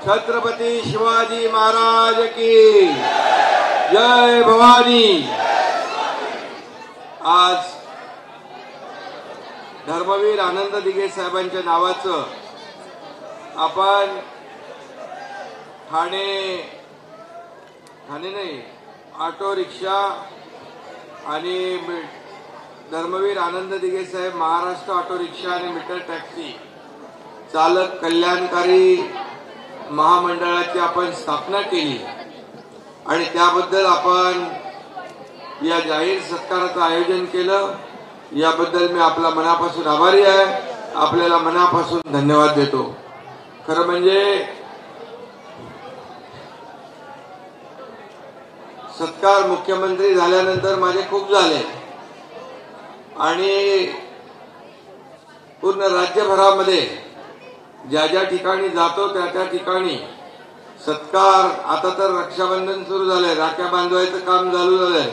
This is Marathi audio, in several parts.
छत्रपती शिवाजी महाराज की जय भवानी। आज धर्मवीर आनंद दिघे साहेबांच्या नावाचं आपण ठाणे नाही ऑटो रिक्षा आणि धर्मवीर आनंद दिघे साहेब महाराष्ट्र ऑटो रिक्षा आणि मीटर टॅक्सी चालक कल्याणकारी महामंडळाची आपण स्थापना केली आणि त्याबद्दल आपण या जाहीर सत्काराचं आयोजन केलं। याबद्दल मी आपला मनापासून आभारी आहे, आपल्याला मनापासून धन्यवाद देतो। खरं म्हणजे सत्कार मुख्यमंत्री झाल्यानंतर माझे खूप झाले आणि पूर्ण राज्यभरामध्ये ज्या ज्या ठिकाणी जातो त्या त्या ठिकाणी सत्कार। आता तर रक्षाबंधन सुरू झालंय, राख्या बांधवायचं काम चालू झालंय।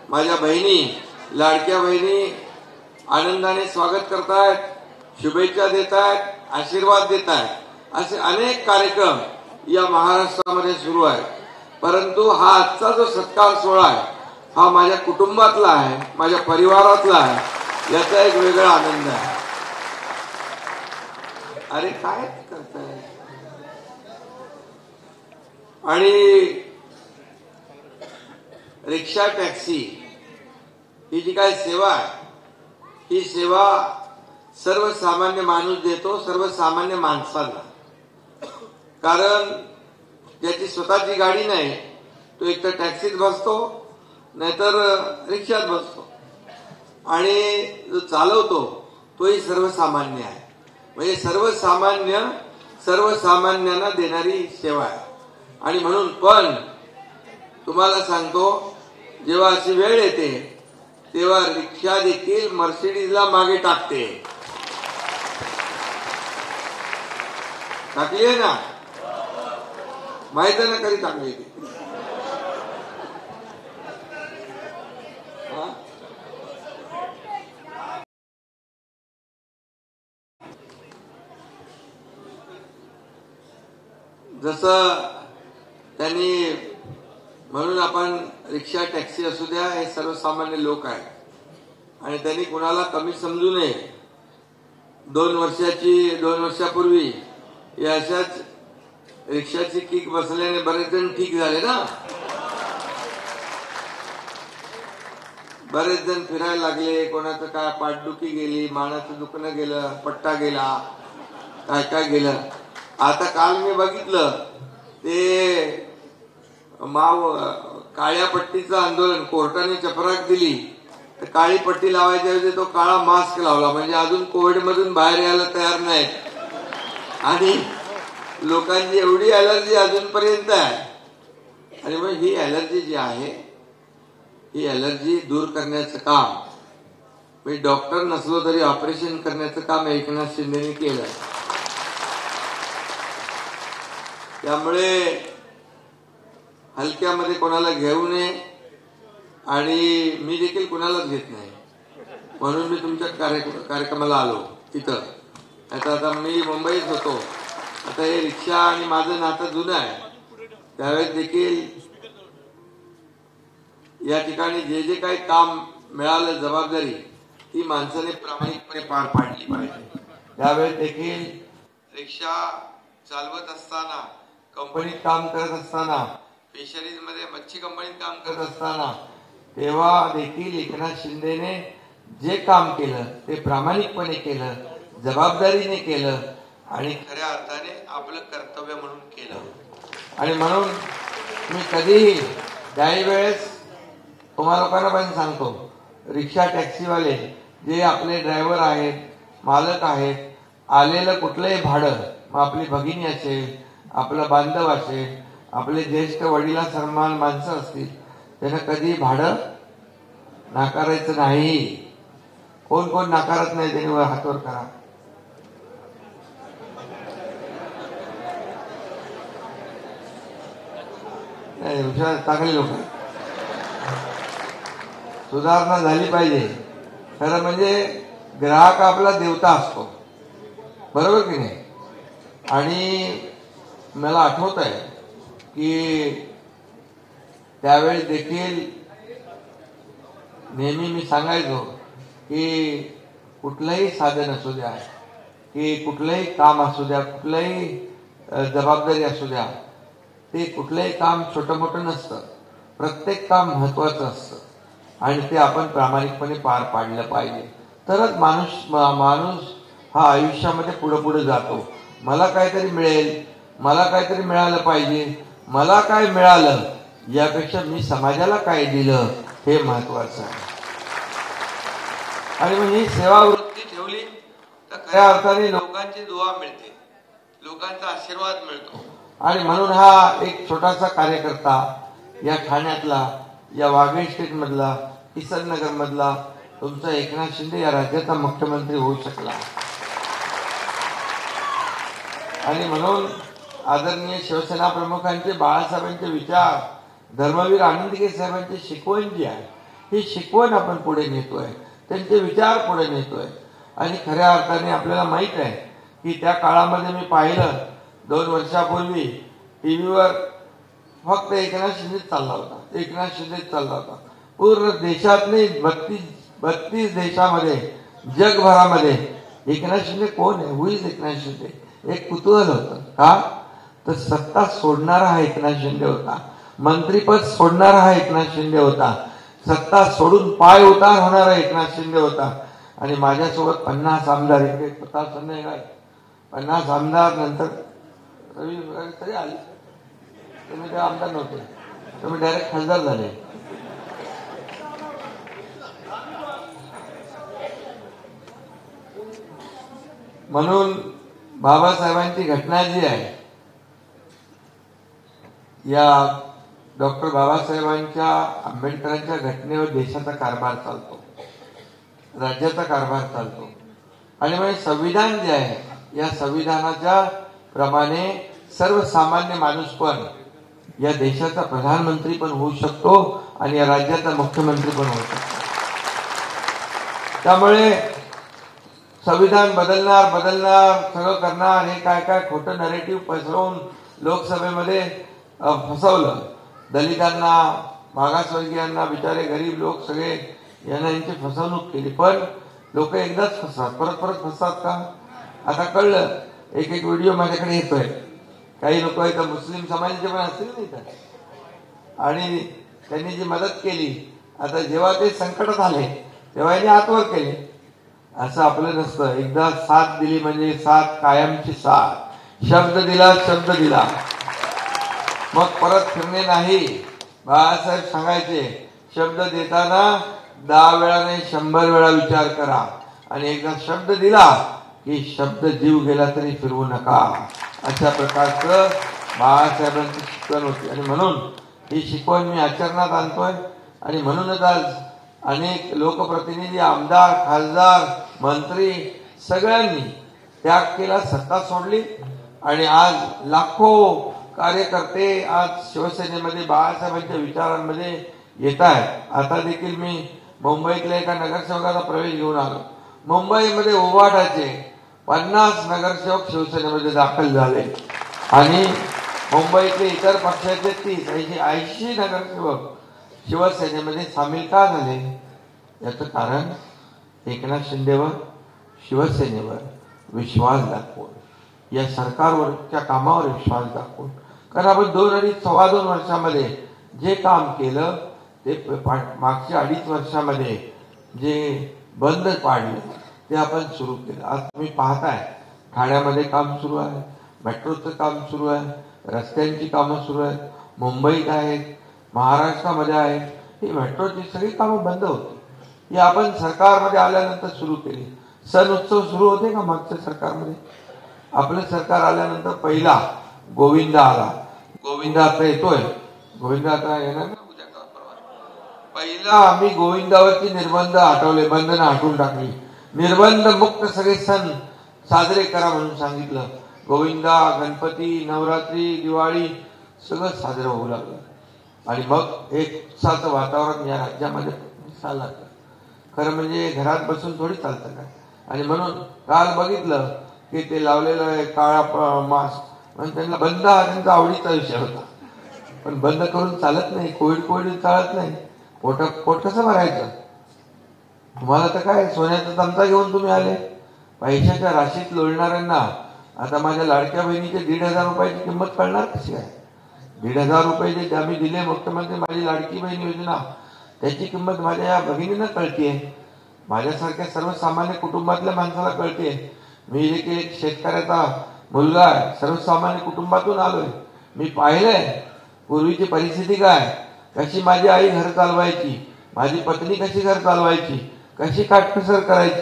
माझ्या बहिणी, लाडक्या बहिणी आनंदाने स्वागत करतायत, शुभेच्छा देतायत, आशीर्वाद देतायत। असे अनेक कार्यक्रम या महाराष्ट्रामध्ये सुरू आहेत। परंतु हा आजचा जो सत्कार सोहळा आहे हा माझ्या कुटुंबातला आहे, माझ्या परिवारातला आहे, याचा एक वेगळा आनंद आहे। अरे काय करताय? आणि रिक्षा टॅक्सी ही जी काय सेवा आहे ही सेवा सर्वसामान्य माणूस देतो, सर्वसामान्य माणसांना। कारण ज्याची स्वतःची गाडी नाही तो एक तर टॅक्सीत बसतो नाहीतर रिक्षात बसतो आणि जो चालवतो तोही सर्वसामान्य आहे। म्हणजे सर्वसामान्यांना देणारी सेवा आहे। आणि म्हणून पण तुम्हाला सांगतो, जेव्हा अशी वेळ येते तेव्हा रिक्षा देखील मर्सिडीजला मागे टाकते। टाकली आहे ना? माहित आहे ना कधी टाकली ती? जसं त्यांनी म्हणून आपण रिक्षा टॅक्सी असू द्या हे सर्वसामान्य लोक आहेत आणि त्यांनी कुणाला कमी समजू नये। 2 वर्षापूर्वी या अशाच रिक्षाची किक बसल्याने बरेच जण ठीक झाले ना। बरेच जण फिरायला लागले, कोणाचं काय पाठदुखी गेली, मानाचं दुखणं गेलं, पट्टा गेला, काय काय गेलं। आता काल मी बघितलं ते काळ्या पट्टीचं आंदोलन, कोर्टाने चपराक दिली तर काळी पट्टी लावायच्या ऐवजी तो काळा मास्क लावला। म्हणजे अजून कोविड मधून बाहेर यायला तयार नाहीत आणि लोकांची एवढी अलर्जी अजूनपर्यंत आहे। आणि मग ही अलर्जी जी आहे ही अलर्जी दूर करण्याचं काम, मी डॉक्टर नसलो तरी ऑपरेशन करण्याचं काम एकनाथ शिंदेने केलं। त्यामुळे हलक्यामध्ये कोणाला घेऊ नये आणि मी देखील कुणालाच घेत नाही, म्हणून मी तुमच्या कार्यक्रमाला आलो तिथं। आता मी मुंबईत होतो, आता हे रिक्षा आणि माझं नातं जुनं आहे। त्यावेळेस देखील या ठिकाणी जे जे काही काम मिळालं जबाबदारी ती माणसाने प्रामाणिकपणे पार पाडली पाहिजे। त्यावेळेस देखील रिक्षा चालवत असताना, कंपनीत काम करत असताना, फिशरीज मध्ये मच्छी कंपनीत काम करत असताना, तेव्हा देखील एकनाथ शिंदेने जे काम केलं ते प्रामाणिकपणे केलं, जबाबदारीने केलं आणि खऱ्या अर्थाने आपलं कर्तव्य म्हणून केलं। आणि म्हणून मी कधीही त्याही वेळेस तुम्हा लोकांना पण सांगतो, रिक्षा टॅक्सीवाले जे आपले ड्रायव्हर आहेत, मालक आहेत, आलेलं कुठलंही भाडं, मग आपली भगिनी असेल, आपला बांधव असेल, आपले ज्येष्ठ वडिला सन्मान माणसं असतील, त्यांना कधी भाडं नाकारायचं नाही। कोण कोण नाकारत नाही त्यांनी हातवर करा। चांगले लोक, सुधारणा झाली पाहिजे। खरं म्हणजे ग्राहक आपला देवता असतो, बरोबर की नाही? आणि मला आठवत आहे की त्यावेळी देखील नेहमी मी सांगायचो की कुठलंही साधन असू द्या, की कुठलंही काम असू द्या, कुठलंही जबाबदारी असू द्या, ते कुठलंही काम छोटं मोठं नसतं. प्रत्येक काम महत्वाचं असतं आणि ते आपण प्रामाणिकपणे पार पाडलं पाहिजे. तरच माणूस हा आयुष्यामध्ये पुढे पुढे जातो. मला काहीतरी मिळेल, मला काहीतरी मिळालं पाहिजे, मला काय मिळालं यापेक्षा मी समाजाला काय दिलं हे महत्वाचं आहे. आणि मग ही सेवावृत्ती ठेवली तर खऱ्या अर्थाने लोकांची दुआ मिळते, लोकांचा आशीर्वाद मिळतो. आणि म्हणून हा एक छोटासा कार्यकर्ता या ठाण्यातला, या वाघेरी स्टेट मधला, किसन नगर मधला तुमचा एकनाथ शिंदे या राज्याचा मुख्यमंत्री होऊ शकला. आणि म्हणून आदरणीय शिवसेना प्रमुखांचे, बाळासाहेबांचे विचार, धर्मवीर आनंदगे साहेबांची शिकवण जी आहे, ही शिकवण आपण पुढे नेतोय, त्यांचे विचार पुढे नेतोय. आणि खऱ्या अर्थाने आपल्याला माहित आहे की त्या काळामध्ये मी पाहिलं 2 वर्षापूर्वी टीव्हीवर फक्त एकनाथ शिंदेच चालला होता, एकनाथ शिंदेच चालला होता. पूर्ण देशात नाही, 32 देशामध्ये, जगभरामध्ये एकनाथ शिंदे कोण आहे, हुईज एकनाथ शिंदे, एक कुतूहल होतं. का तर सत्ता सोडणारा हा एकनाथ शिंदे होता, मंत्रीपद सोडणारा हा एकनाथ शिंदे होता, सत्ता सोडून पाय उतार होणारा एकनाथ शिंदे होता. आणि माझ्यासोबत 50 आमदार, एक प्रताप संदेगाय, 50 आमदार नंतर तरी आले. तुम्ही तेव्हा आमदार नव्हते, तुम्ही डायरेक्ट खासदार झाले. म्हणून बाबासाहेबांची घटना जी आहे, या डॉक्टर बाबासाहेबांच्या, आंबेडकरांच्या घटनेवर देशाचा कारभार चालतो, राज्याचा कारभार चालतो. आणि म्हणजे संविधान जे आहे, या संविधानाच्या प्रमाणे सर्वसामान्य माणूस पण या देशाचा प्रधानमंत्री पण होऊ शकतो आणि या राज्याचा मुख्यमंत्री पण होऊ शकतो. त्यामुळे संविधान बदलणार सगळं करणार, हे काय काय खोटं नरेटिव्ह पसरवून लोकसभेमध्ये फसवलं. दलितांना, मागासवर्गीयांना, बिचारे गरीब लोक सगळे यांना यांची फसवणूक केली. पण लोक एकदाच फसतात, परत परत फसतात का? आता कळलं. एक एक व्हिडिओ माझ्याकडे येतोय, काही लोक इथं मुस्लिम समाजाचे पण असतील नाही तर, आणि त्यांनी जी मदत केली, आता जेव्हा ते संकटात आले तेव्हा यांनी हातवर केले. असं आपलं नसतं. एकदा साथ दिली म्हणजे साथ, कायमची साथ. शब्द दिला, शब्द दिला, मग परत फिरणे नाही. बाळासाहेब सांगायचे, शब्द देताना 10 वेळा नाही 100 वेळा विचार करा, आणि एकदा शब्द दिला की शब्द जीव गेला तरी फिरवू नका. अशा प्रकारचं बाळासाहेबांची शिकवण होती. आणि म्हणून ही शिकवण मी आचरणात आणतोय. आणि म्हणूनच आज अनेक लोकप्रतिनिधी, आमदार, खासदार, मंत्री सगळ्यांनी त्याग केला, सत्ता सोडली. आणि आज लाखो कार्यकर्ते आज शिवसेनेमध्ये बाळासाहेबांच्या विचारांमध्ये येत आहेत. आता देखील मी मुंबईतल्या एका नगरसेवकाचा प्रवेश घेऊन आलो. मुंबईमध्ये उभाटाचे 50 नगरसेवक शिवसेनेमध्ये दाखल झाले आणि मुंबईतले इतर पक्षाचे 30-80 नगरसेवक शिवसेनेमध्ये सामील का झाले? याचं कारण एकनाथ शिंदेवर, शिवसेनेवर विश्वास दाखवून, या सरकारवरच्या कामावर विश्वास दाखवून. कारण आपण 2-2.5-2.25 वर्षामध्ये जे काम केलं ते मागच्या 2.5 वर्षामध्ये जे बंद पाडले ते आपण सुरू केलं. आज तुम्ही पाहताय ठाण्यामध्ये काम सुरू आहे, मेट्रोचं काम सुरू आहे, रस्त्यांची कामं सुरू आहेत, मुंबईत आहेत, महाराष्ट्रामध्ये आहेत. ही मेट्रोची सगळी कामं बंद होती, ही आपण सरकारमध्ये आल्यानंतर सुरू केली. सण उत्सव सुरू होते का मागच्या सरकारमध्ये? आपलं सरकार आल्यानंतर पहिला गोविंदा आला. गोविंदा आता येतोय, गोविंदा आता येणार ना उद्या का परवा. पहिला आम्ही गोविंदावरती निर्बंध हटवले, बंधनं हटवून टाकली. निर्बंध मुक्त सगळे सण साजरे करा म्हणून सांगितलं. गोविंदा, गणपती, नवरात्री, दिवाळी सगळं साजरं होऊ लागलं. आणि मग एक उत्साहाचं वातावरण या राज्यामध्ये दिसायला लागलं. खरं म्हणजे घरात बसून थोडी चालतं काय. आणि म्हणून काल बघितलं की ते लावलेलं काळा मास्क पण त्यांना बंद हा त्यांचा आवडीचा विषय होता. पण बंद करून चालत नाही. कोविड चालत नाही. पोट कसं भरायचं? तुम्हाला तर काय सोन्याचा चमचा घेऊन तुम्ही आले. पैशाच्या राशीत लोळणाऱ्यांना आता माझ्या लाडक्या बहिणीचे 1,500 रुपयाची किंमत कळणार कशी आहे? 1,500 रुपये जे आम्ही दिले मुख्यमंत्री माझी लाडकी बहीण योजना, त्याची किंमत माझ्या या भगिनींना कळतीये. माझ्यासारख्या सर्वसामान्य कुटुंबातल्या माणसाला कळते. मी एक शेतकऱ्याचा मुलगा आहे, सर्वसामान्य कुटुंबातून आलोय. मी पाहिलंय पूर्वीची परिस्थिती काय, कशी माझी आई घर चालवायची, माझी पत्नी कशी घर चालवायची, कशी काटकसर करायची,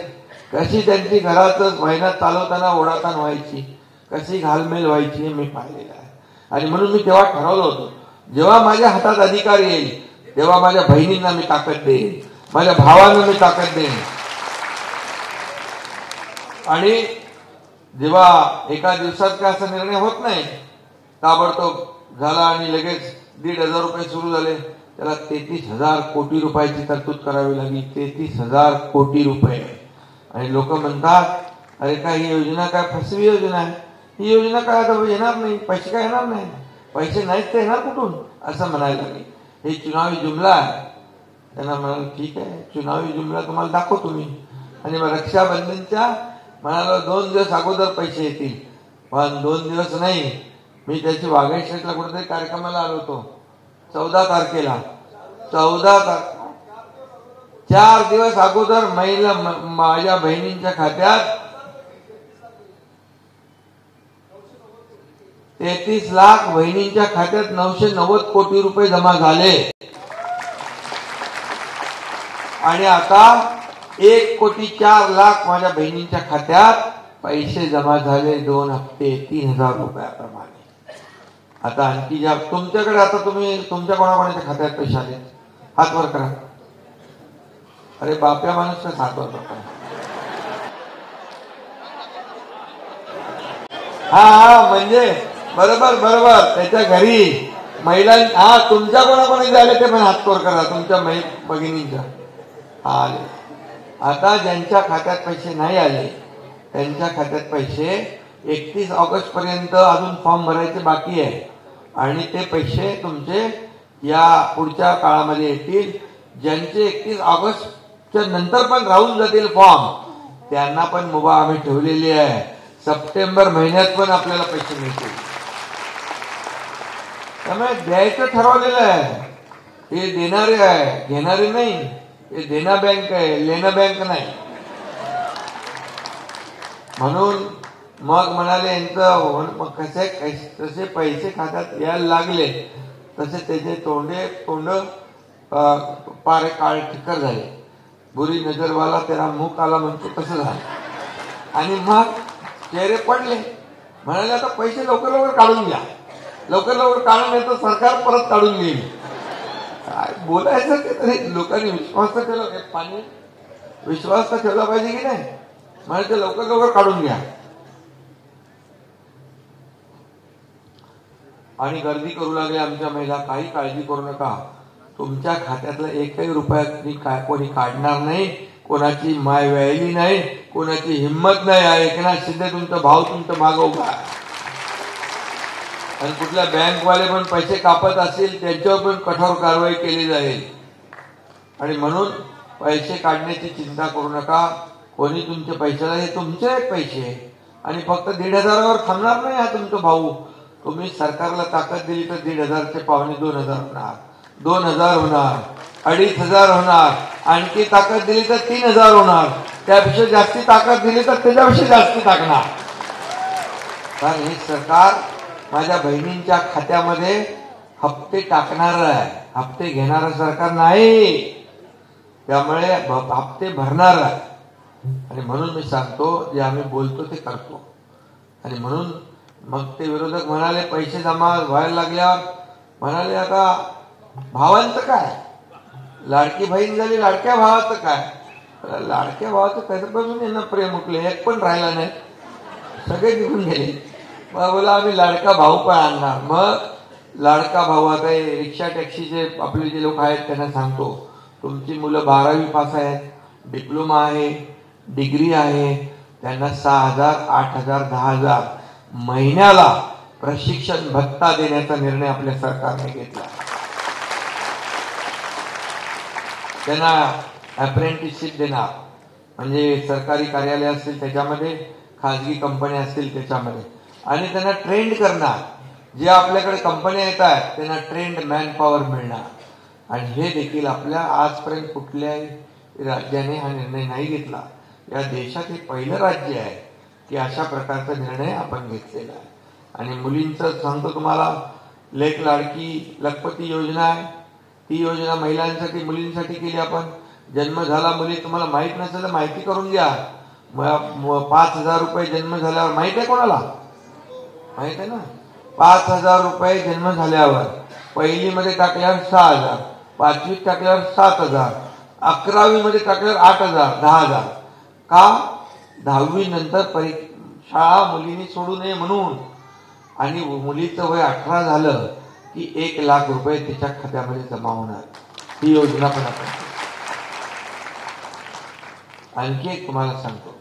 कशी त्यांची घरातच महिन्यात चालवताना ओढाताण व्हायची, कशी घालमेल व्हायची हे मी पाहिलेलं आहे. आणि म्हणून मी तेव्हा ठरवलं होतं, जेव्हा माझ्या हातात अधिकार येईल तेव्हा माझ्या बहिणींना मी ताकद देईन, माझ्या भावांना मी ताकद देईन. आणि जेव्हा एका दिवसात काय असा निर्णय होत नाही, ताबडतोब झाला आणि लगेच 1,500 रुपये सुरू झाले. त्याला 33,000 कोटी रुपयाची तरतूद करावी लागली. 33,000 कोटी रुपये. आणि लोक म्हणतात, अरे काय ही योजना काय फसवी योजना आहे, ही योजना काय आता येणार नाही, पैसे काय येणार नाही, पैसे नाहीत ते येणार कुठून, असं म्हणायला लागले. हे चुनावी जुमला आहे. त्यांना म्हणाल ठीक आहे, चुनावी जुमला तुम्हाला दाखवतो मी. आणि मग रक्षाबंधनच्या म्हणाला 2 दिवस अगोदर पैसे येतील. पण 2 दिवस नाही, मी त्याची वाघेश्वरला कुठेतरी कार्यक्रमाला आलो होतो 14 तारखेला. 4 दिवस अगोदर माझ्या बहिणींच्या खात्यात 33 लाख बहिणींच्या खात्यात 990 कोटी रुपये जमा झाले. आणि आता 1,04,00,000 माझ्या बहिणींच्या खात्यात पैसे जमा झाले 2 हप्ते 3,000 रुपयाप्रमाणे. आता आणखी ज्या तुमच्याकडे आता तुम्ही तुमच्या कोणाकोणाच्या खात्यात पैसे आले हात वर करा. अरे बाप्या माणूस का हात वर करा. हा म्हणजे बरोबर त्याच्या घरी महिला तुमच्या कोणाकोणाचे आले ते पण हात वर करा. तुमच्या भगिनींच्या आले. आता ज्यांच्या खात्यात पैसे नाही आले त्यांच्या खात्यात पैसे 31 ऑगस्ट पर्यंत अजून फॉर्म भरायचे बाकी आहे. आणि ते पैसे तुमचे या पुढच्या काळामध्ये येतील. ज्यांचे 31 ऑगस्टच्या नंतर पण राहून जातील फॉर्म, त्यांना पण मुभा आम्ही ठेवलेली आहे. सप्टेंबर महिन्यात पण आपल्याला पैसे मिळतील. त्यामुळे द्यायचं ठरवलेलं आहे. हे देणारे आहे, घेणारे नाही. हे देना बँक आहे, लेना बँक नाही. म्हणून मग म्हणाले यांचं कसे पैसे खात्यात यायला लागले तसे त्याचे तोंड पारे काळ ठिकर झाले. बुरी नजरवाला त्याला मुख आला म्हणतो तसं झालं. आणि मग चेहरे पडले. म्हणाले आता पैसे लवकर काढून घ्या, लवकर काढून नाही तर सरकार परत काढून घेईल. काय बोलायचं ते तरी लोकांनी विश्वास तर ठेवला पाहिजे की नाही. म्हणजे ते लवकर काढून घ्या. आणि गर्दी करू लागले आमच्या महिला. काही काळजी करू नका, तुमच्या खात्यातला 1 रुपया कोणी काढणार नाही. कोणाची माय व्यायली नाही, कोणाची हिंमत नाही. एकनाथ शिंदे तुमचा भाऊ तुमचं मागं उभा आहे. आणि कुठल्या बँकवाले पण पैसे कापत असतील त्यांच्यावर पण कठोर कारवाई केली जाईल. आणि म्हणून पैसे काढण्याची चिंता करू नका. कोणी तुमचे पैशाला, हे तुमचे पैसे. आणि फक्त 1,500 थांबणार नाही हा तुमचा भाऊ. तुम्ही सरकारला ताकद दिली तर 1,500चे पावणे 2,000 होणार, 2,000 होणार, 2,500 होणार. आणखी ताकद दिली तर 3,000 होणार. त्यापेक्षा जास्ती ताकद दिली तर त्याच्यापेक्षा जास्ती टाकणार. कारण हे सरकार माझ्या बहिणींच्या खात्यामध्ये हप्ते टाकणार आहे, हप्ते घेणारं सरकार नाही. त्यामुळे हप्ते भरणार आहे. आणि म्हणून मी सांगतो, जे आम्ही बोलतो ते करतो. आणि म्हणून मग ते विरोधक म्हणाले पैसे जमा व्हायला लागल्यावर म्हणाले आता भावांचं काय, लाडकी बहीण झाली, लाडक्या भावाचं काय. लाडक्या भावाचं कधीपासून यांना प्रेम उठले, एक पण राहिला नाही, सगळे निघून गेले. मग बोला आम्ही लाडका भाऊ पण आणणार. मग लाडका भाऊ आता रिक्षा टॅक्सीचे आपले जे लोक आहेत त्यांना सांगतो, तुमची मुलं 12वी पास आहेत, डिप्लोमा आहे, डिग्री आहे, त्यांना 6,000, 8,000, 10,000 महिन्याला प्रशिक्षण भत्ता देण्याचा निर्णय आपल्या सरकारने घेतला. त्यांना अप्रेंटिसशिप देणार, म्हणजे सरकारी कार्यालय असतील त्याच्यामध्ये, खाजगी कंपन्या असतील त्याच्यामध्ये, आणि त्यांना ट्रेंड करणार. जे आपल्याकडे कंपन्या येत आहेत त्यांना ट्रेंड मॅन पॉवर मिळणार. आणि हे देखील आपल्या आजपर्यंत कुठल्याही राज्याने हा निर्णय नाही घेतला. या देशात हे पहिलं राज्य आहे की अशा प्रकारचा निर्णय आपण घेतलेला आहे. आणि मुलींचं सांगतो तुम्हाला, लेक लाडकी लखपती योजना आहे. ती योजना महिलांसाठी मुलींसाठी केली आपण. जन्म झाला मुली, तुम्हाला माहित नसेल तर माहिती करून घ्या. 5,000 रुपये जन्म झाल्यावर, माहित आहे कोणाला? माहित आहे ना. 5,000 रुपये जन्म झाल्यावर, पहिली मध्ये टाकल्यावर 6,000, 5वीत टाकल्यावर 7,000, 11वी मध्ये टाकल्यावर 8,000, 10,000. का? 10वी नंतर शाळा मुलींनी सोडू नये म्हणून. आणि मुलीचं वय 18 झालं की 1,00,000 रुपये तिच्या खात्यामध्ये जमा होणार. ही योजना पण आपण. आणखी एक तुम्हाला सांगतो,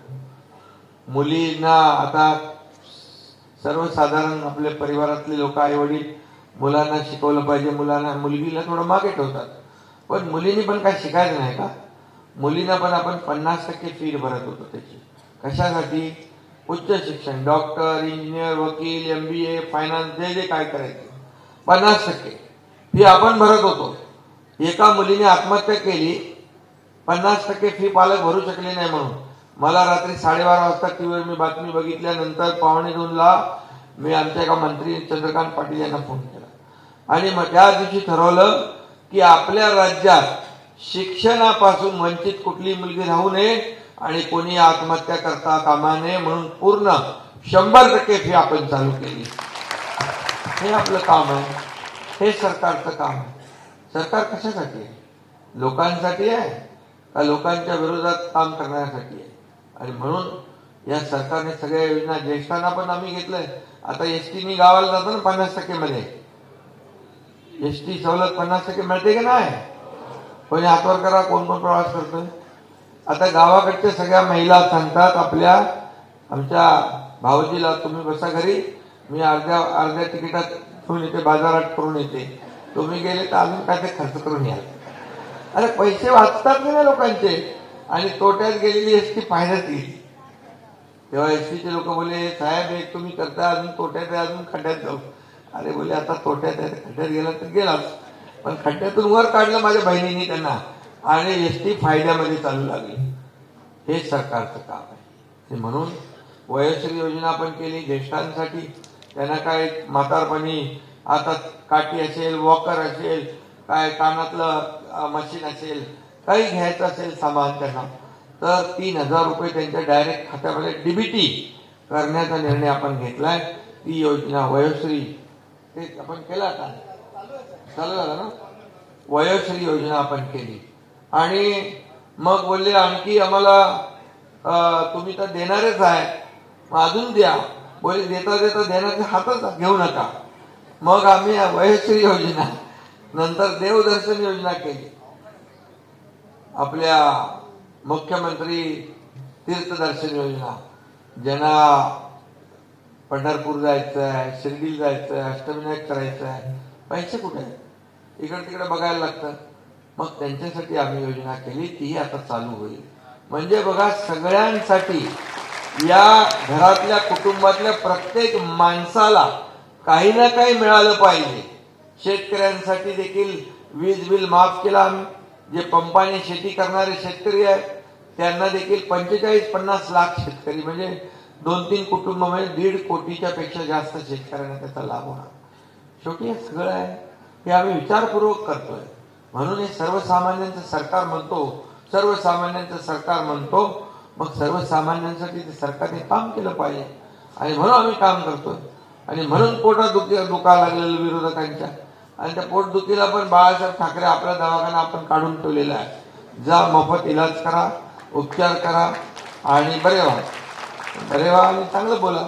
मुलींना आता सर्वसाधारण आपल्या परिवारातले लोक, आई वडील मुलांना शिकवलं पाहिजे, मुलगीला थोडं मागे ठेवतात. पण मुलींनी पण काय शिकायचं नाही का? मुलींना पण आपण 50% फी भरत होतो त्याची. कशासाठी? उच्च शिक्षण, डॉक्टर, इंजिनियर, वकील, MBA, फायनान्स, जे जे काय करायचे 50% फी आपण भरत होतो. एका मुलीने आत्महत्या केली, 50% फी पालक भरू शकले नाही म्हणून. मला रात्री 12:30 वाजता टीव्हीवर मी बातमी बघितल्यानंतर 1:45ला मी आमच्या एका मंत्री चंद्रकांत पाटील यांना फोन केला. आणि मग त्या दिवशी ठरवलं की आपल्या राज्यात शिक्षणापासून वंचित कुठली मुलगी राहू नये आणि कोणी आत्महत्या करता कामा नये म्हणून पूर्ण 100% फी आपण चालू केली. हे आपलं काम आहे, हे सरकारचं काम आहे. सरकार कशासाठी आहे? लोकांसाठी आहे का लोकांच्या विरोधात काम करण्यासाठी आहे? आणि म्हणून या सरकारने सगळ्या योजना, ज्येष्ठांना पण आम्ही घेतलंय. आता एसटीनी गावाला जातो ना 50% मध्ये, एसटी सवलत 50% मिळते की नाही? कोणी हातवर करा, कोण कोण प्रवास करतोय. आता गावाकडच्या सगळ्या महिला सांगतात आमच्या भाऊजीला, तुम्ही बसा घरी, मी अर्ध्या तिकिटात ठेवून येते, बाजारात करून येते, तुम्ही गेले तर अजून काय ते खर्च करून याल. अरे पैसे वाचतात की नाही लोकांचे, आणि तोट्यात गेलेली एसटी फायद्यात येईल. तेव्हा एसटीचे लोक बोले, साहेब एक तुम्ही करता, अजून तोट्यात आहे, अजून खड्ड्यात जाऊ. अरे बोले आता तोट्यात आहे, खड्ड्यात गेला तर गेलाच, पण खड्ड्यातून वर काढलं माझ्या बहिणींनी त्यांना, आणि एसटी फायद्यामध्ये चालू लागली. हे सरकारचं काम आहे. म्हणून वयोश्री योजना आपण केली ज्येष्ठांसाठी. त्यांना काय म्हातारपणी हातात काठी असेल, वॉकर असेल, काय कानातलं मशीन असेल, काही घ्यायचं असेल सामान त्यांना, तर 3,000 रुपये त्यांच्या डायरेक्ट खात्यामध्ये डीबीटी करण्याचा निर्णय आपण घेतलाय. ती योजना वयोश्री, ते आपण केला का? चालू झालं ना. वयोश्री योजना आपण केली. आणि मग बोलले आणखी आम्हाला तुम्ही तर देणारच आहे, मग अजून द्या. बोले देता देता देण्याचे हातच घेऊ नका. मग आम्ही वयोश्री योजना, नंतर देवदर्शन योजना केली. आपल्या मुख्यमंत्री तीर्थदर्शन योजना, ज्यांना पंढरपूर जायचं आहे, शिर्डी जायचं आहे, अष्टविनायक करायचं आहे, पैसे कुठे आहेत? इकडे तिकडे बघायला लागतं. मग त्यांच्यासाठी आम्ही योजना केली, तीही आता चालू होईल. म्हणजे बघा, सगळ्यांसाठी, या घरातल्या कुटुंबातल्या प्रत्येक माणसाला काही ना काही मिळालं पाहिजे. शेतकऱ्यांसाठी देखील वीज बिल माफ केला आम्ही. जे पंपाने शेती करणारे शेतकरी आहेत त्यांना देखील 45-50 लाख शेतकरी, म्हणजे 2-3 कुटुंब, म्हणजे 1.5 कोटीच्या पेक्षा जास्त शेतकऱ्यांना त्याचा लाभ होणार. शेवटी हे सगळं आहे, हे आम्ही विचारपूर्वक करतोय. म्हणून हे सर्वसामान्यांचं सरकार म्हणतो, सर्वसामान्यांचं सरकार म्हणतो. मग सर्वसामान्यांसाठी सरकारने काम केलं पाहिजे, आणि म्हणून आम्ही काम करतोय. आणि म्हणून पोटात दुखा लागलेलं विरोधकांच्या, आणि त्या पोटदुखीला पण बाळासाहेब ठाकरे आपला दवाखाना आपण काढून ठेवलेला आहे. जा, मोफत इलाज करा, उपचार करा आणि बरे व्हा. बरे व्हा आणि चांगलं बोला.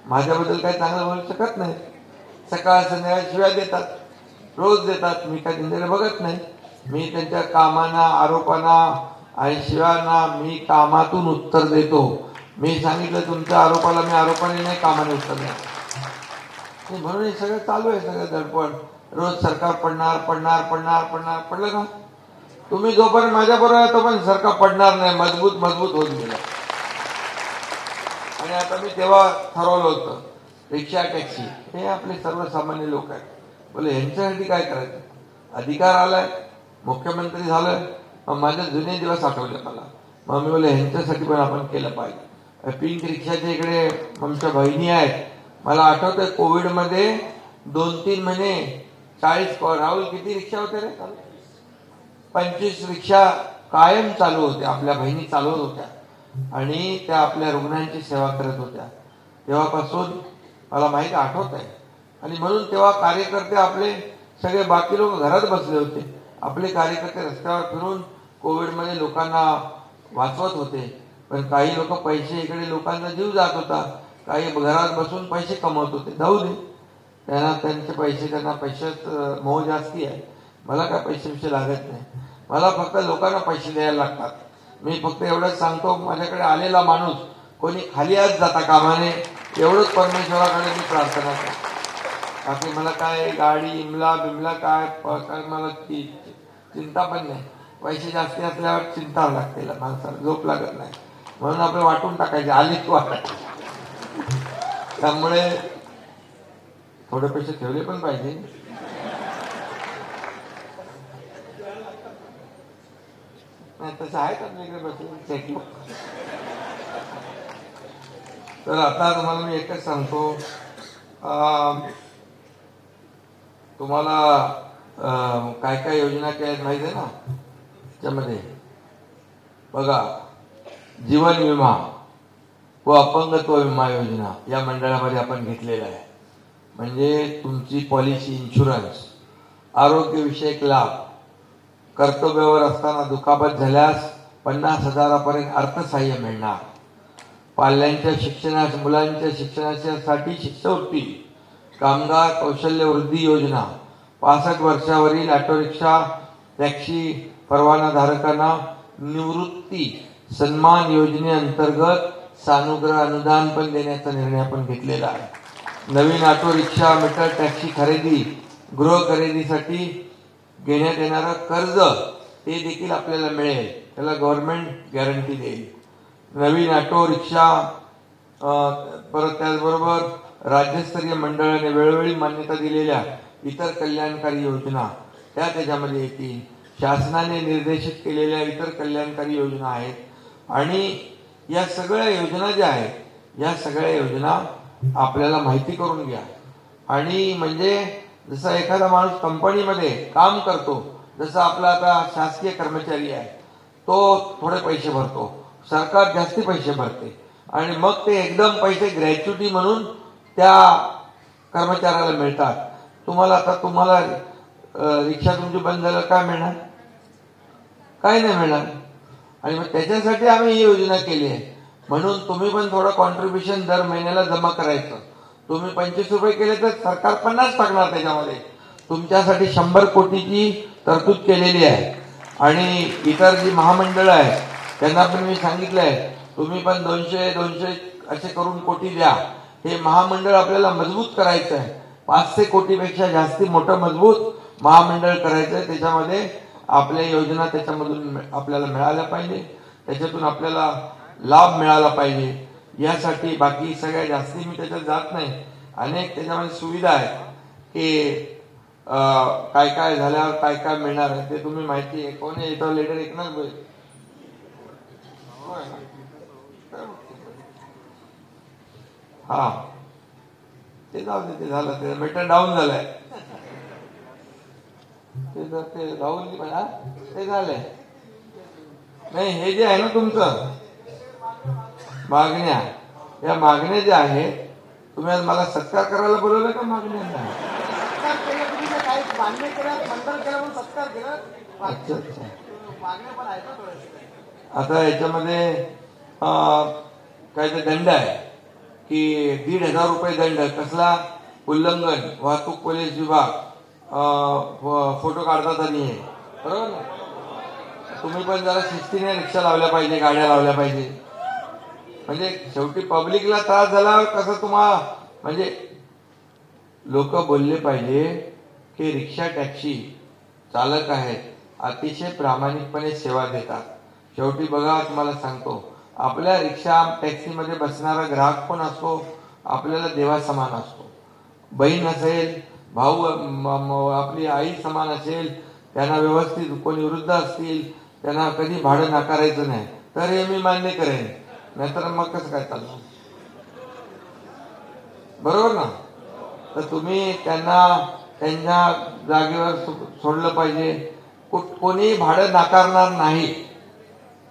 माझ्याबद्दल काही चांगलं बोलू शकत नाही. सकाळ संध्याकाळ शिव्या देतात, रोज देतात. मी काही त्यांच्याकडे बघत नाही. मी त्यांच्या कामांना, आरोपांना आणि शिव्यांना मी कामातून उत्तर देतो. मी सांगितलं तुमच्या आरोपाला मी आरोपाने नाही, कामाने उत्तर देतो. म्हणून हे सगळं चालू आहे, सगळं दडपण. रोज सरकार पडणार पडणार पडणार पडणार. पडलं का तुम्ही जोपर्यंत माझ्याबरोबर आहे तोपर्यंत सरकार पडणार नाही, मजबूत मजबूत होत गेलं. आणि आता मी तेव्हा ठरवलं होतं रिक्षा टॅक्सी हे आपले सर्वसामान्य लोक आहेत, बोले ह्यांच्यासाठी काय करायचं. अधिकार आलाय, मुख्यमंत्री झालं, मग माझे जुने दिवस आठवले मला. मग मी बोले ह्यांच्यासाठी पण आपण केलं पाहिजे. पिंक रिक्षाच्या इकडे आमच्या बहिणी आहेत. मला आठवतंय कोविडमध्ये 2-3 महिने 40 राहुल किती रिक्षा होते रे, 25 रिक्षा कायम चालू होत्या. आपल्या बहिणी चालवत होत्या आणि त्या आपल्या रुग्णांची सेवा करत होत्या. तेव्हापासून मला माहिती आठवत आहे. आणि म्हणून तेव्हा कार्यकर्ते आपले सगळे बाकी लोक घरात बसले होते, आपले कार्यकर्ते रस्त्यावर फिरून कोविडमध्ये लोकांना वाचवत होते. पण काही लोक पैसे इकडे लोकांचा जीव जात होता, काही घरात बसून पैसे कमवत होते. जाऊ दे, त्यांना त्यांचे पैसे, त्यांना पैशात मोह जास्ती आहे. मला काय पैसे लागत नाही, मला फक्त लोकांना पैसे द्यायला लागतात. मी फक्त एवढंच सांगतो, माझ्याकडे आलेला माणूस कोणी खाली आज जाता कामा नये, एवढंच परमेश्वराकडे मी प्रार्थना करतो. बाकी मला काय गाडी इमला बिमला काय मला चिंता पण नाही. पैसे जास्ती असल्यावर चिंता लागते माणसाला, झोप लागत नाही. म्हणून आपण वाटून टाकायचे, आलीच वाटायचे. त्यामुळे थोडे पैसे ठेवले पण पाहिजे. नाही तसं आहे आपल्याकडे बसले चेकबुक. तर आता तुम्हाला मी एकच सांगतो, तुम्हाला काय काय योजना काय आहेत माहिती आहे ना. त्याच्यामध्ये बघा, जीवन विमा व अपंगत्व विमा योजना या मंडळामध्ये आपण घेतलेला आहे. म्हणजे तुमची पॉलिसी, इन्शुरन्स, आरोग्यविषयक लाभ, कर्तव्यावर असताना दुखापत झाल्यास 50,000पर्यंत अर्थसहाय्य मिळणार, पाल्यांच्या शिक्षणास, मुलांच्या शिक्षणासाठी शिष्यवृत्ती, कामगार कौशल्य वृद्धी योजना, 65 वर्षावरील ऑटो रिक्षा टॅक्सी परवानाधारकांना निवृत्ती सन्मान योजनेअंतर्गत सानुग्रह अनुदान पण देण्याचा निर्णय आपण घेतलेला आहे. नवीन ऑटो रिक्षा, मीटर टॅक्सी खरेदी, गृह खरेदीसाठी घेण्यात येणारं कर्ज ते देखील आपल्याला मिळेल, त्याला गव्हर्नमेंट गॅरंटी देईल. नवीन ऑटो रिक्षा, परत त्याचबरोबर राज्यस्तरीय मंडळाने वेळोवेळी मान्यता दिलेल्या इतर कल्याणकारी योजना त्या त्याच्यामध्ये येतील. शासनाने निर्देशित केलेल्या इतर कल्याणकारी योजना आहेत. आणि या सगळ्या योजना ज्या आहेत, या सगळ्या योजना आपल्याला माहिती करून घ्या. आणि म्हणजे जसा एखादा माणूस कंपनीमध्ये काम करतो, जसं आपला आता शासकीय कर्मचारी आहे, तो थोडे पैसे भरतो, सरकार जास्ती पैसे भरते, आणि मग ते एकदम पैसे ग्रॅच्युटी म्हणून त्या कर्मचाऱ्याला मिळतात. तुम्हाला रिक्षा तुमची बंद झालं काय मिळणार, काय नाही मिळणार. आणि मग त्याच्यासाठी आम्ही ही योजना केली आहे. म्हणून तुम्ही पण थोडं कॉन्ट्रीब्युशन दर महिन्याला जमा करायचं. तुम्ही 25 रुपये केले तर सरकार 50 टाकणार त्याच्यामध्ये. तुमच्यासाठी 100 कोटीची तरतूद केलेली आहे. आणि इतर जी महामंडळं आहेत त्यांना पण मी सांगितलं आहे, तुम्ही पण 200 असे करून कोटी द्या. हे महामंडळ आपल्याला मजबूत करायचं आहे. 500 कोटीपेक्षा जास्ती मोठं मजबूत महामंडळ करायचं आहे. त्याच्यामध्ये आपल्या योजना त्याच्यामधून आपल्याला मिळाल्या पाहिजे, त्याच्यातून आपल्याला लाभ मिळाला पाहिजे. यासाठी बाकी सगळ्या जास्ती मी त्याच्यात जात नाही. अनेक त्याच्यामध्ये सुविधा आहेत की काय काय झाल्यावर काय काय मिळणार आहे ते तुम्ही माहिती आहे. कोण आहे इथं लेटर ऐकणार बोल. हा ते जाऊ दे, ते झालं, ते मीटर डाऊन झालंय, ते राहुल म्हणा ते झालंय. नाही, हे जे आहे ना तुमचं मागण्या, या मागण्या ज्या आहेत, तुम्ही आज मला सत्कार करायला बोलवलं का मागण्यांना? आता याच्यामध्ये काय ते दंड आहे की 1,500 रुपये दंड. कसला? उल्लंघन, वाहतूक पोलीस विभाग, फोटो काढतात आणि हे, बरोबर ना? तुम्ही पण जरा शिस्तीने रिक्षा लावल्या पाहिजे, गाड्या लावल्या पाहिजे. म्हणजे शेवटी पब्लिकला त्रास झाल्यावर कसं तुम्हाला, म्हणजे लोक बोलले पाहिजे की रिक्षा टॅक्सी चालक आहेत अतिशय प्रामाणिकपणे सेवा देतात. शेवटी बघा तुम्हाला सांगतो, आपल्या रिक्षा टॅक्सीमध्ये बसणारा ग्राहक पण असतो आपल्याला देवा समान असतो. बहीण असेल, भाऊ, आपली आई समान असेल, त्यांना व्यवस्थित कोणी वृद्ध असतील त्यांना कधी भाडं नाकारायचं नाही. तर हे मी मान्य करेन, नाहीतर मग कसं काय चाललं, बरोबर ना. तर तुम्ही त्यांना त्यांच्या जागेवर सोडलं पाहिजे. कोणी भाडं नाकारणार नाही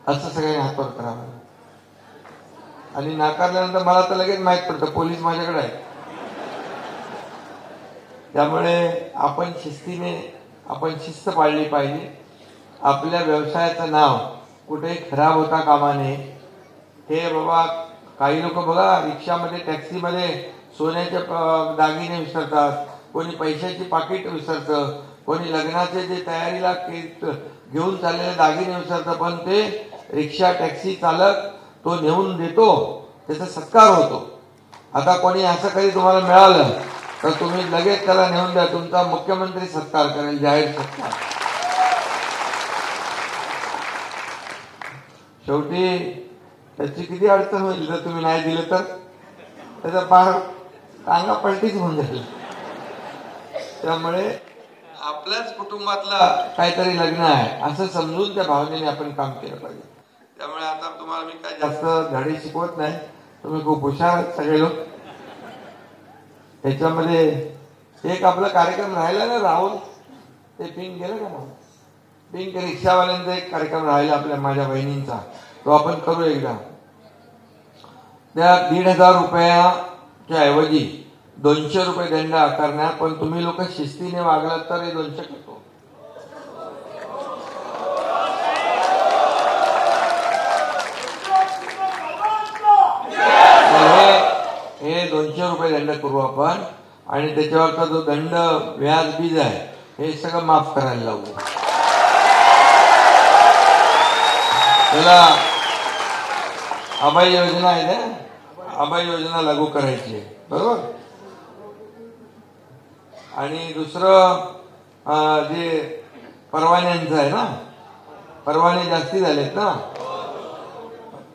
असं सगळ्यांनी हातवर करावं. आणि नाकारल्यानंतर मला तर लगेच माहित पडतं पोलीस माझ्याकडे आहे. त्यामुळे आपण शिस्त पाळली पाहिजे. आपल्या व्यवसायाचं नाव कुठेही खराब होता कामा नये. हे बाबा काही लोक बघा रिक्षामध्ये टॅक्सीमध्ये सोन्याचे दागिने विसरतात, कोणी पैशाची पाकिट विसरतं, कोणी लग्नाचे जे तयारीला घेऊन चाललेले दागिने विसरतं. पण ते रिक्षा टॅक्सी चालक तो नेऊन देतो, त्याचा सत्कार होतो. आता कोणी असं कधी तुम्हाला मिळालं तर तुम्ही लगेच त्याला नेऊन द्या, तुमचा मुख्यमंत्री सत्कार करेल, जाहीर सत्कार. शेवटी त्याची किती अडचण होईल जर तुम्ही नाही दिलं तर, त्याचा पार टांगा पलटीच होऊन जाईल. त्यामुळे आपल्याच कुटुंबातला काहीतरी लग्न आहे असं समजून त्या भावनेने आपण काम केलं पाहिजे. त्यामुळे आता तुम्हाला मी काय जास्त धडे शिकवत नाही, तुम्ही खूप हुशार सगळे लोक. त्याच्यामध्ये एक आपला कार्यक्रम राहिला ना राहुल, ते पिंक गेलं का ना, पिंक रिक्षावाल्यांचा एक कार्यक्रम राहिला आपल्या माझ्या बहिणींचा, तो आपण करू एकदा. त्या 1,500 रुपयाच्या ऐवजी 200 रुपये दंड आकारणार, पण तुम्ही लोक शिस्तीने वागलात तर हे 200 करतो. हे 200 रुपये दंड करू आपण आणि त्याच्यावरचा जो दंड व्याज बीज आहे हे सगळं माफ करायला लावू. त्याला अभय योजना आहे ना, अभय योजना लागू करायची आहे, बरोबर. आणि दुसरं जे परवान्यांचं आहे ना, परवाने जास्ती झालेत ना,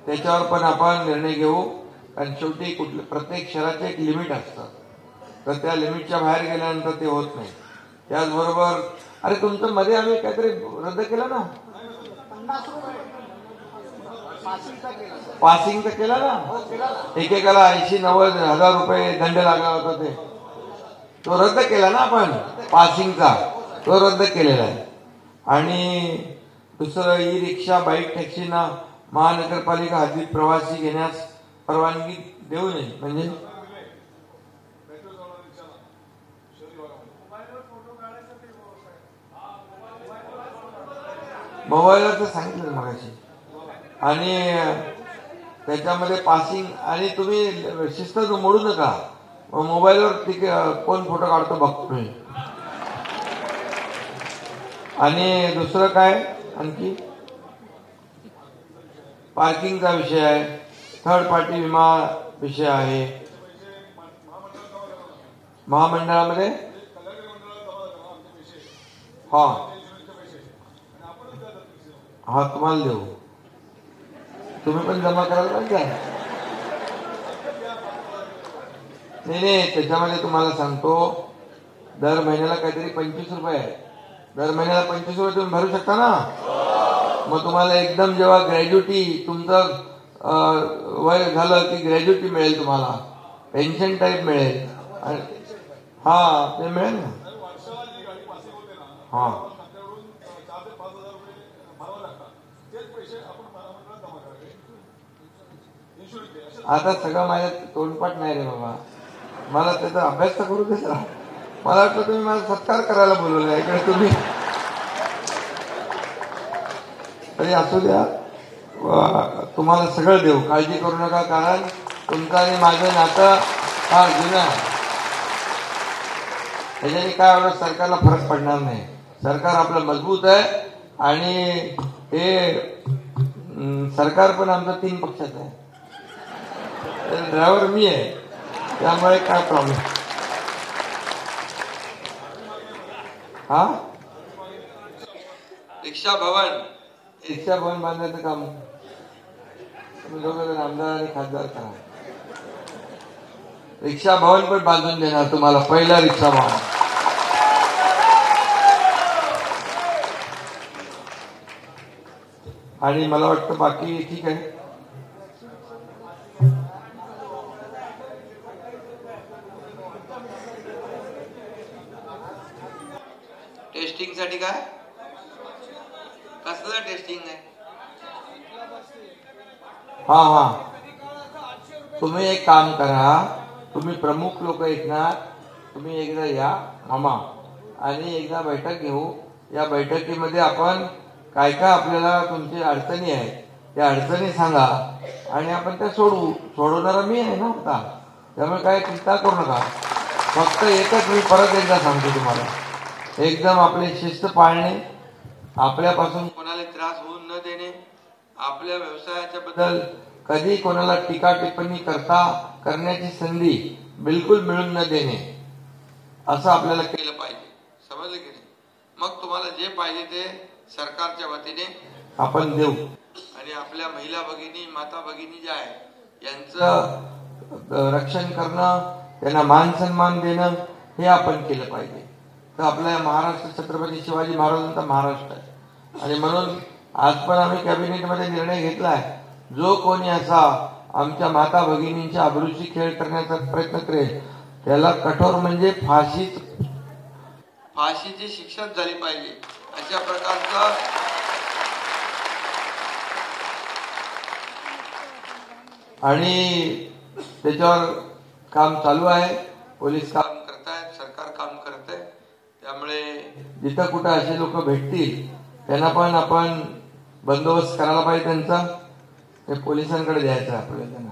त्याच्यावर पण आपण निर्णय घेऊ. कारण शेवटी प्रत्येक शहराचं एक लिमिट असतं, तर त्या लिमिटच्या बाहेर गेल्यानंतर ते होत नाही. त्याचबरोबर अरे तुमचं मध्ये आम्ही काहीतरी रद्द केलं ना, पासिंगचा केला ना, एकेकाला 80-90 हजार रुपये दंड लागला होता, तो रद्द केला ना आपण. पासिंगचा तो रद्द केलेला आहे. आणि दुसरं ई रिक्षा बाईक टॅक्सीना महानगरपालिका हद्दीत प्रवासी घेण्यास परवानगी देऊ नये. म्हणजे मोबाईलवर तर सांगितलं मगाशी. आणि त्याच्यामध्ये पासिंग आणि तुम्ही शिस्त मोडू नका. मोबाईलवर कोण फोटो काढतो बघतो मी. आणि दुसरं काय आणखी पार्किंगचा विषय आहे, थर्ड पार्टी विमा विषय आहे. महामंडळामध्ये हा तुम्हाला देऊ, तुम्ही पण जमा करायला पाहिजे. नाही, त्याच्यामध्ये तुम्हाला सांगतो दर महिन्याला काहीतरी 25 रुपये आहे. दर महिन्याला 25 रुपये तुम्ही भरू शकता ना. मग तुम्हाला एकदम जेव्हा ग्रॅज्युटी तुमचं वय झालं की ग्रॅज्युटी मिळेल, तुम्हाला पेन्शन टाईप मिळेल. हा ते मिळेल ना. हा आता सगळं माझ्या तोंडपाठ नाही रे बाबा, मला त्याचा अभ्यास तर करू दे. मला वाटतं तुम्ही मला सत्कार करायला बोलवलं इकडे. तुम्ही तरी असू द्या, तुम्हाला सगळं देऊ, काळजी करू नका. कारण तुमचं आणि माझं नातं फार जुनं आहे. त्याच्याने काय एवढं सरकारला फरक पडणार नाही. सरकार आपलं मजबूत आहे आणि हे सरकार पण आमचं 3 पक्षाचं आहे. ड्रायव्हर मी आहे, त्यामुळे काय प्रॉब्लेम. हा रिक्षा भवन बांधायचं काम तुम्ही दोघं आमदार आणि खासदार करा. रिक्षा भवन पण बांधून देणार तुम्हाला, पहिला रिक्षा भवन. आणि मला वाटतं बाकी ठीक आहे. टेस्टिंग साठी काय कसलं टेस्टिंग आहे? हा तुम्ही एक काम करा, तुम्ही प्रमुख लोक आहेत ना, तुम्ही एकदा या मामा आणि एकदा बैठक घेऊ. या बैठकीमध्ये आपण काय काय आपल्याला तुमची अडचणी आहेत त्या अडचणी सांगा आणि आपण त्या सोडवणारा मी आहे ना आता. त्यामुळे काय चिंता करू नका. फक्त एकच मी परत एकदा सांगतो तुम्हाला, एकदम आपली शिस्त पाळणे, आपल्यापासून कोणाला त्रास होऊ न देणे, आपल्या व्यवसायाच्या बद्दल कधी कोणाला टीका टिप्पणी करण्याची संधी बिलकुल मिळून न देणे, असं आपल्याला केलं पाहिजे. समजलं की नाही? मग तुम्हाला जे पाहिजे ते सरकारच्या वतीने आपण देऊ. आणि आपल्या महिला भगिनी माता भगिनी ज्या आहेत यांचं रक्षण करणं, त्यांना मान सन्मान देणं हे आपण केलं पाहिजे. तर आपल्या महाराष्ट्र छत्रपती शिवाजी महाराजांचा महाराष्ट्र आहे. आणि म्हणून आज पण आम्ही कॅबिनेटमध्ये निर्णय घेतला आहे, जो कोणी असा आमच्या माता भगिनींच्या अब्रूची खेळ करण्याचा प्रयत्न करेल त्याला कठोर म्हणजे फाशीची शिक्षा झाली पाहिजे. अशा प्रकारचं आणि त्याच्यावर काम चालू आहे. पोलीस काम करतायत, सरकार काम करत आहे. त्यामुळे जिथं कुठं असे लोक भेटतील त्यांना पण आपण बंदोबस्त करायला पाहिजे. त्यांचा ते पोलिसांकडे द्यायचं, आपल्याला त्यांना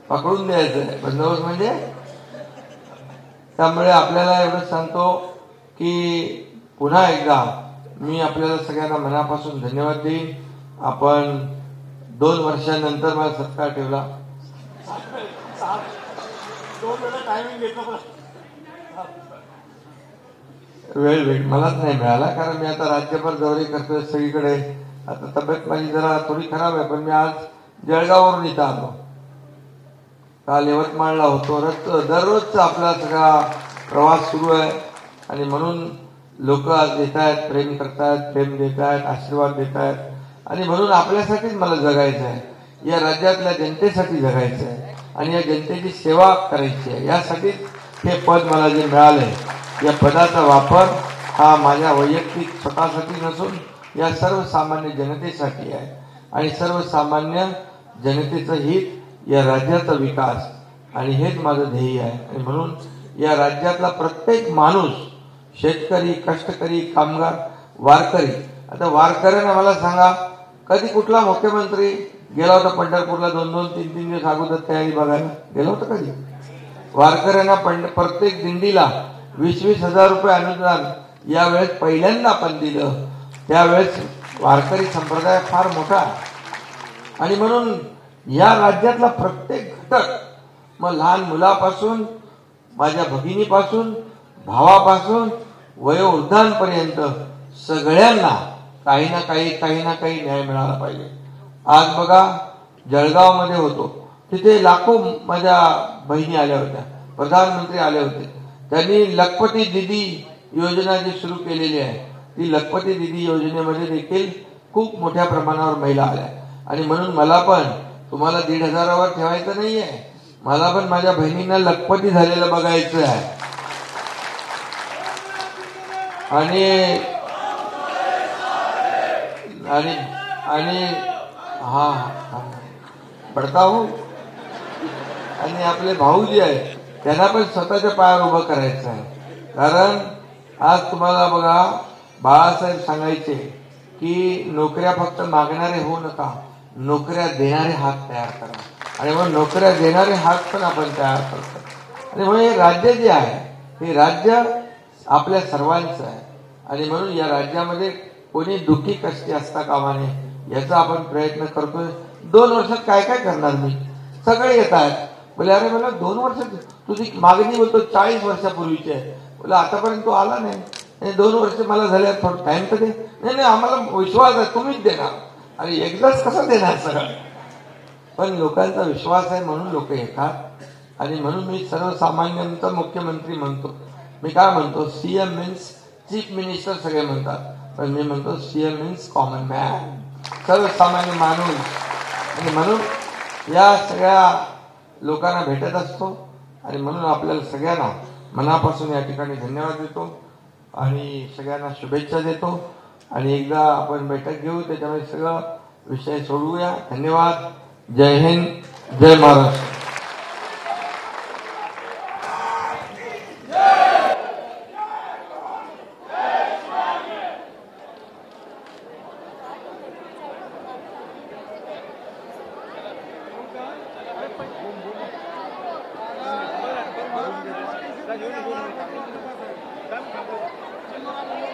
पकडून द्यायचं बंदोबस्त म्हणजे. त्यामुळे आपल्याला एवढंच सांगतो की पुन्हा एकदा मी आपल्याला सगळ्यांना मनापासून धन्यवाद देईन. आपण 2 वर्षांनंतर मला सत्कार ठेवला. वेळ मलाच नाही मिळाला, कारण मी आता राज्यभर दौरे करतोय सगळीकडे. आता तब्येत माझी जरा थोडी खराब आहे, पण मी आज जळगाववरून इथं आलो. काल यवतमाळला होतो. दररोजचा आपला सगळा प्रवास सुरू आहे. आणि म्हणून लोक आज येत आहेत, प्रेम करतायत, प्रेम देत आहेत, आशीर्वाद देत आहेत. आणि म्हणून आपल्यासाठीच मला जगायचं आहे, या राज्यातल्या जनतेसाठी जगायचं आहे आणि या जनतेची सेवा करायची आहे. यासाठीच हे पद मला जे मिळालंय, या पदाचा वापर हा माझ्या वैयक्तिक स्वतःसाठी नसून या सर्वसामान्य जनतेसाठी आहे. आणि सर्वसामान्य जनतेचं हित, या राज्याचा विकास, आणि हेच माझं ध्येय आहे. आणि म्हणून या राज्यातला प्रत्येक माणूस, शेतकरी, कष्टकरी, कामगार, वारकरी. आता वारकऱ्यांना मला सांगा, कधी कुठला मुख्यमंत्री गेला होता पंढरपूरला 2-2, 3-3 दिवस अगोदर तयारी बघायला गेला होता कधी? वारकऱ्यांना प्रत्येक दिंडीला 20-20 हजार रुपये अनुदान यावेळेस पहिल्यांदा आपण दिलं. त्यावेळेस वारकरी संप्रदाय फार मोठा आहे. आणि म्हणून या राज्यातला प्रत्येक घटक, मग लहान मुलापासून, माझ्या भगिनीपासून, भावापासून, वयोवृद्धांपर्यंत सगळ्यांना काही ना काही न्याय मिळाला पाहिजे. आज बघा, जळगावमध्ये होतो, तिथे लाखो माझ्या बहिणी आल्या होत्या, प्रधानमंत्री आले होते. त्यांनी लखपती दीदी योजना जी सुरू केलेली आहे, ती लखपती दीदी योजनेमध्ये देखील खूप मोठ्या प्रमाणावर महिला आल्या. आणि म्हणून मला पण तुम्हाला 1,500वर ठेवायचं नाहीये, मला पण माझ्या बहिणींना लखपती झालेलं बघायचं आहे. आणि आणि आणि हा पडता हो. आणि आपले भाऊ जे आहेत त्यांना पण स्वतःच्या पायावर उभं करायचं आहे. कारण आज तुम्हाला बघा, बाळासाहेब सांगायचे की नोकऱ्या फक्त मागणारे होऊ नका, नोकऱ्या देणारे हात तयार करा. आणि मग नोकऱ्या देणारे हात पण आपण तयार करतो. आणि म्हणून हे राज्य जे आहे, हे राज्य आपल्या सर्वांचं आहे. आणि म्हणून या राज्यामध्ये कोणी दुःखी कष्टी असता कामा नये, याचा आपण प्रयत्न करतोय. 2 वर्षात काय काय करणार मी? सगळे येत आहेत, बोले अरे मला 2 वर्षात तुझी मागणी बोलतो 40 वर्षापूर्वीची आहे. बोला आतापर्यंत तो आला नाही, 2 वर्ष मला झाले, थोडं टाइम तर दे. नाही नाही, आम्हाला विश्वास आहे तुम्हीच देणार. अरे एकदाच कसं देणार सगळं? पण लोकांचा विश्वास आहे म्हणून लोक येतात. आणि म्हणून मी सर्वसामान्यांचा मुख्यमंत्री म्हणतो. मी काय म्हणतो, सीएम मीन्स चीफ मिनिस्टर सगळे म्हणतात, पण मी म्हणतो सीएम मीन्स कॉमन मॅन, सर्वसामान्य माणूस. आणि म्हणून या सगळ्या लोकांना भेटत असतो. आणि म्हणून आपल्याला सगळ्यांना मनापासून या ठिकाणी धन्यवाद देतो आणि सगळ्यांना शुभेच्छा देतो. आणि एकदा आपण बैठक घेऊ, त्याच्यामध्ये सगळं विषय सोडवूया. धन्यवाद. जय हिंद, जय महाराष्ट्र. Come